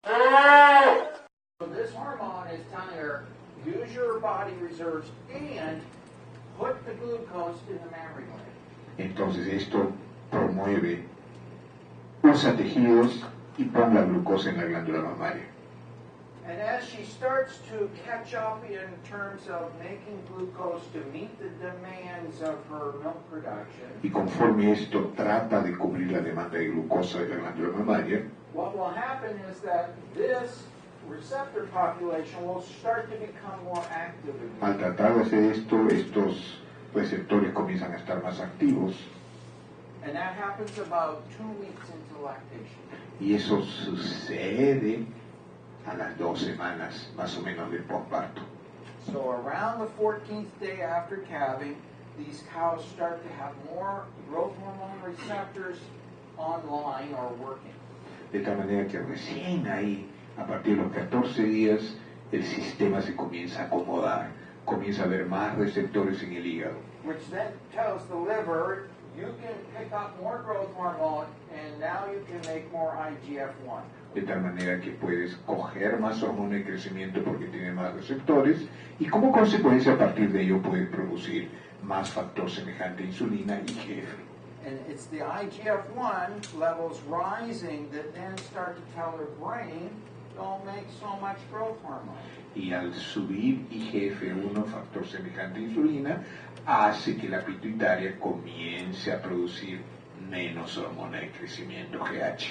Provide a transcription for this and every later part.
So this hormone is telling her, use your body reserves and put the glucose in the mammary gland. Entonces esto promueve, usa tejidos y pon la glucosa en la glándula mamaria. And as she starts to catch up in terms of making glucose to meet the demands of her milk production, Y conforme esto trata de cubrir la demanda de glucosa de la glándula mamaria, what will happen is that this receptor population will start to become more active again. al tratar de hacer esto, estos receptores comienzan a estar más activos. And that happens about 2 weeks into lactation. Y eso sucede a las 2 semanas más o menos del posparto. So around the 14th day after calving, these cows start to have more growth hormone receptors online or working. De tal manera que recién ahí, a partir de los 14 días, el sistema se comienza a acomodar, comienza a haber más receptores en el hígado. Which then tells the liver, you can pick up more growth hormone and now you can make more IGF-1. De tal manera que puedes coger más hormona de crecimiento porque tiene más receptores y como consecuencia a partir de ello puedes producir más factor semejante a insulina y IGF. And it's the IGF-1 levels rising that then start to tell her brain, don't make so much growth hormone. Y al subir IGF-1, factor semejante a insulina, hace que la pituitaria comience a producir menos hormona de crecimiento, GH.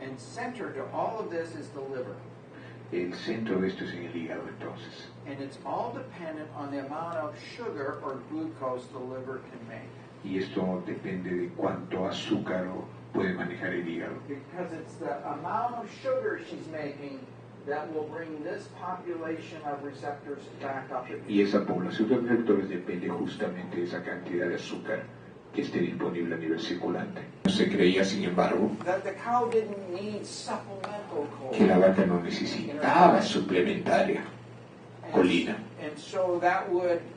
And center to all of this is the liver. El centro de esto es en el hígado, entonces. And it's all dependent on the amount of sugar or glucose the liver can make. Y esto depende de cuánto azúcar puede manejar el hígado. Because it's the amount of sugar she's making that will bring this population of receptors back up again. Y esa población de receptores depende justamente de esa cantidad de azúcar que esté disponible a nivel circulante. Se creía, sin embargo, That the cow didn't need supplemental que la choline. vaca no necesitaba suplementaria colina. And so that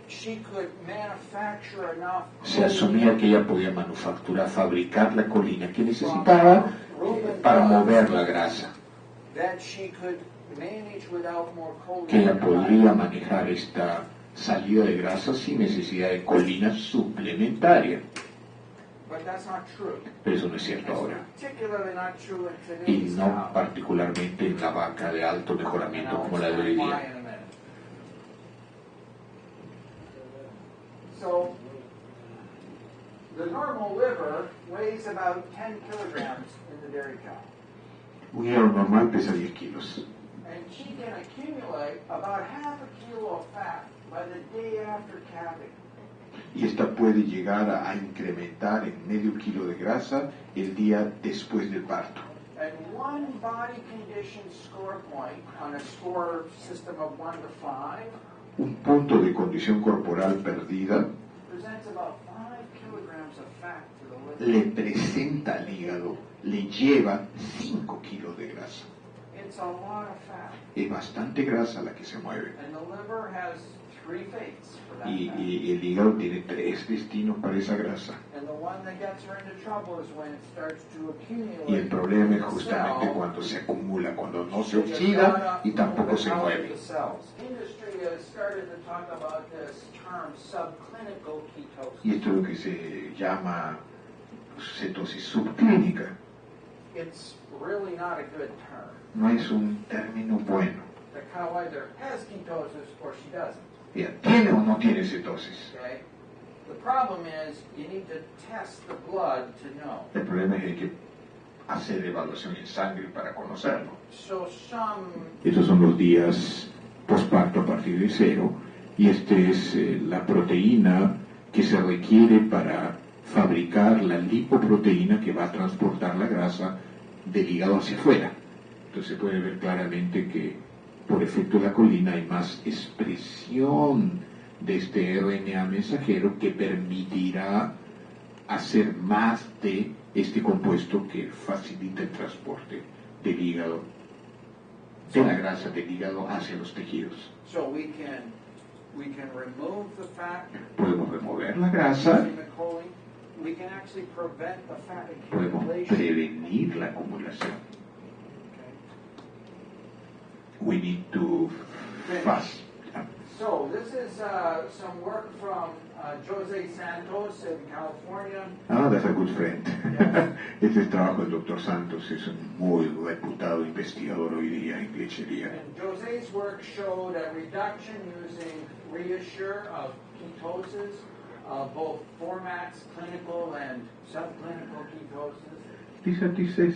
she could manufacture enough Se asumía que ella podía manufacturar, fabricar la colina que necesitaba para mover la grasa, that she could manage without more choline. que ella podría manejar esta salida de grasa sin necesidad de colina suplementaria. But that's not true. Pero eso no es cierto ahora. Particularly not true in Y today's no cow. particularmente en la vaca de alto mejoramiento And I'll como la de hoy explain why día. in a minute. So, the normal liver weighs about 10 kilograms in the dairy cow. Un hígado normal pesa 10 kilos. And she can accumulate about half a kilo of fat by the day after calving. Y esta puede llegar a incrementar en medio kilo de grasa el día después del parto. And one body condition score point on a score system of 1 to 5 Un punto de condición corporal perdida presents about 5 kilograms of fat to the liver. le presenta al hígado, le lleva 5 kilos de grasa. It's a lot of fat. Es bastante grasa la que se mueve. And the liver has 3 fates for that Y, fat. y el hígado tiene 3 destinos para esa grasa. And the one that gets her into trouble is when it starts to accumulate. Y el problema es in the justamente cell. cuando se acumula, cuando no se oxida y tampoco se mueve. Industry has started to talk about this term subclinical ketosis. Y esto es lo que se llama cetosis subclínica. It's really not a good term. No es un término bueno. The cow either has ketosis or she doesn't. Mira, ¿tiene o no tiene cetosis? Okay? The problem is you need to test the blood to know. El problema es que hay que hacer evaluación en sangre para conocerlo. So some Estos son los días posparto a partir de 0 y esta es la proteína que se requiere para fabricar la lipoproteína que va a transportar la grasa del hígado hacia afuera. Entonces se puede ver claramente que por efecto de la colina hay más expresión de este RNA mensajero que permitirá hacer más de este compuesto que facilita el transporte del hígado, de la grasa del hígado hacia los tejidos. so we can remove the fat Podemos remover la grasa, in the choline. We can actually prevent the fat podemos accumulation. prevenir la acumulación. Okay. we need to fast. So this is some work from Jose Santos in California. Ah, that's a good friend. Este es trabajo del Dr. Santos, es un muy reputado investigador hoy día en lechería. And Jose's work showed a reduction using Reassure of ketosis, both formats, clinical and subclinical ketosis. This is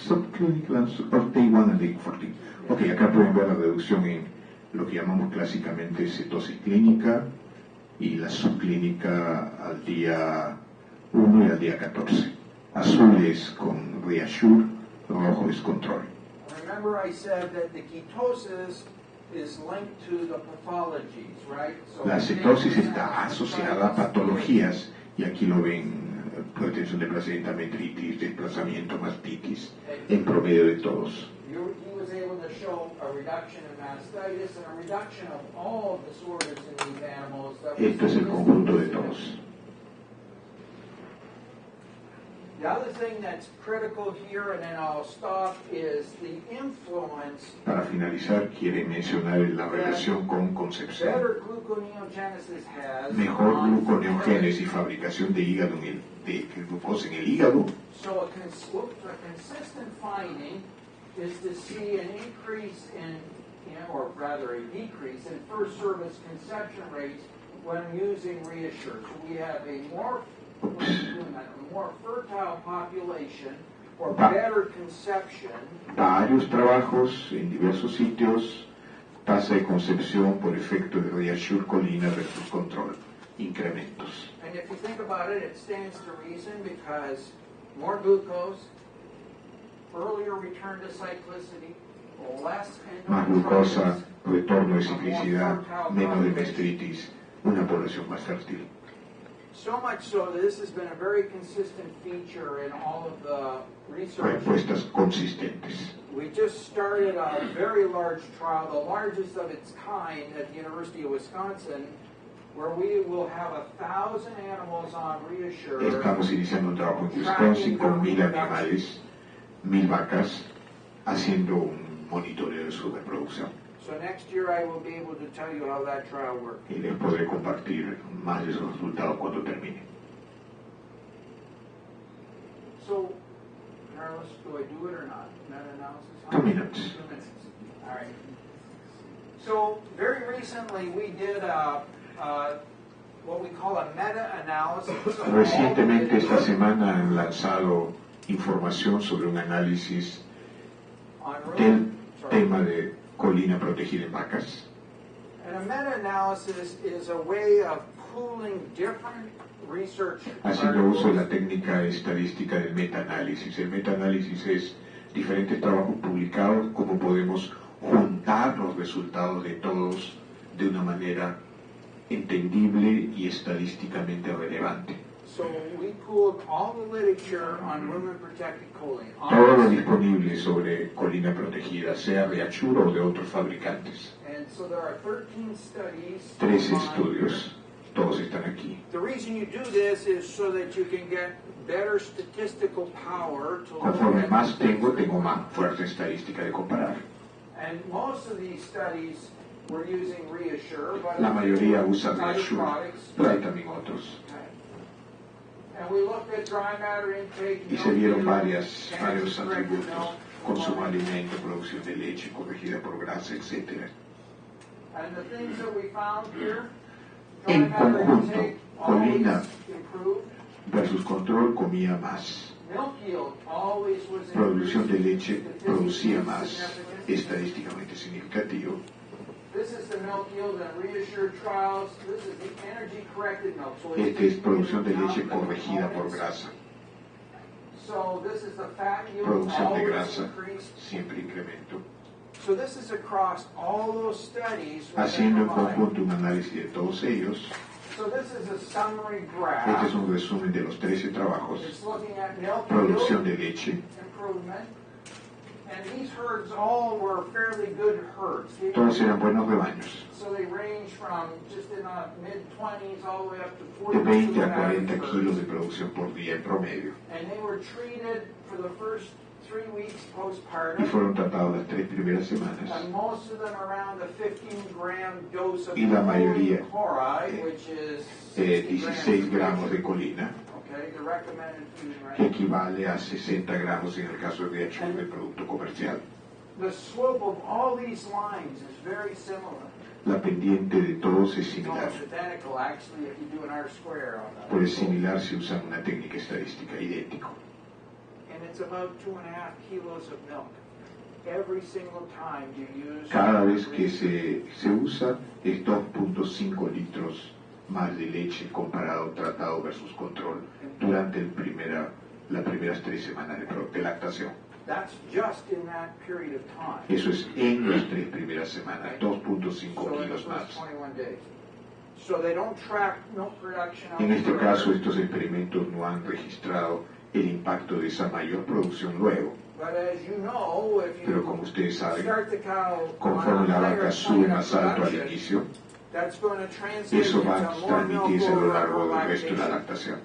subclinical of day 1 and day 14. Ok, acá pueden ver la reducción en lo que llamamos clásicamente cetosis clínica y la subclínica al día 1 y al día 14. Azul es con Reassure, rojo es control. Remember I said that the ketosis is linked to the pathologies, right? So La cetosis está asociada a patologías y aquí lo ven, hipertensión de placenta, metritis, desplazamiento, mastitis, en promedio de todos. He was able to show a reduction in mastitis and a reduction of all disorders in these animals. Esto es el conjunto de todos. The other thing that's critical here, and then I'll stop, is the influence. Para finalizar, quiere mencionar la relación con concepción. Better gluconeogenesis has Mejor on gluconeogénesis, fabricación de hígado de glucosa en el hígado. So a consistent finding is to see an increase or rather a decrease in first service conception rates when using Reassure. So we have a more fertile population or better conception. Varios trabajos en diversos sitios, tasa de concepción por efecto de Reassure Colina versus control, incrementos. And if you think about it, it stands to reason because more glucose, earlier return to cyclicity, less Más glucosa, endometriosis, retorno de ciclicidad, menos de gastritis, una población más fértil. so much so that this has been a very consistent feature in all of the research. Respuestas consistentes. We just started a very large trial, the largest of its kind at the University of Wisconsin, where we will have 1,000 animals on Reassure. Estamos iniciando un trabajo en Wisconsin con 1,000 animales, 1,000 vacas, haciendo un monitoreo de su reproducción. So next year I will be able to tell you how that trial worked. Y les podré compartir más de esos resultados cuando termine. So, Carlos, do I do it or not? Meta-analysis? 2 minutes. 2 minutes. All right. So, very recently we did what we call a meta-analysis. Recientemente esta semana han lanzado información sobre un análisis del tema de Colina protegida en vacas. And a meta-analysis is a way of pooling different research Haciendo uso de la articles técnica estadística del metaanálisis. El metaanálisis es diferentes trabajos publicados, cómo podemos juntar los resultados de todos de una manera entendible y estadísticamente relevante. So we pooled all the literature on rumen-protected choline. Todo lo disponible sobre colina protegida, sea de Reassure o de otros fabricantes. And so there are 13 studies. 13 on estudios, todos están aquí. The reason you do this is so that you can get better statistical power to look Conforme at más things. tengo más fuerza estadística de comparar. And most of these studies were using Reassure, but La mayoría usa other Reassure, products. pero hay también otros. Okay. And we looked at dry matter intake, Y se vieron milk, varios corrected atributos, milk, consumo de alimento, producción de leche corregida por grasa, etc. and the things that we found here, dry En matter conjunto, intake Colina always improved. versus control comía más. Milk yield always was Producción de leche increased, producía statistically más, significant. estadísticamente significativo. This is the milk yield and Reassure trials. This is the energy corrected milk. So it's Este es producción de taking leche into account the corregida por components. grasa. So this is the fat yield Producción de always grasa, increased. siempre incremento. So this is across all those studies. with Haciendo en the combined. conjunto un análisis de todos ellos, So this is a summary este graph. es un resumen de los 13 trabajos. It's looking at milk Producción yield de leche, improvement. And these herds all were fairly good herds. They todos eran buenos rebaños, So they range from just in the mid-20s all the way up to de 42 20 a 40 herds. kilos de producción por día en promedio. And they were treated for the first 3 weeks y postpartum, fueron tratados las 3 primeras semanas. and most of them around a 15-gram dose of Y la mayoría, choline chloride, which is 16 gramos de colina, okay, the recommended food que range. equivale a 60 gramos en el caso de VH1 del producto comercial. The slope of all these lines is very similar. La pendiente de todos es No, similar. it's identical actually if you do an R-square on that. Pues similar si usan una técnica estadística, idéntico. And it's about 2.5 kilos of milk. Every single time you use... Cada vez que se usa es 2.5 litros más de leche comparado tratado versus control durante las primeras 3 semanas de lactación. That's just in that period of time. Eso es en las 3 primeras semanas, 2.5 So in the kilos first más. 21 days. So they don't track milk production out En este further. caso, estos experimentos no han registrado el impacto de esa mayor producción luego. But as you know, if Pero you como ustedes saben, start the cow conforme on a la higher vaca sube point of más alto al production, inicio, that's going to translate eso va a into more milk transmitirse a lo over largo del resto de la lactation. lactación.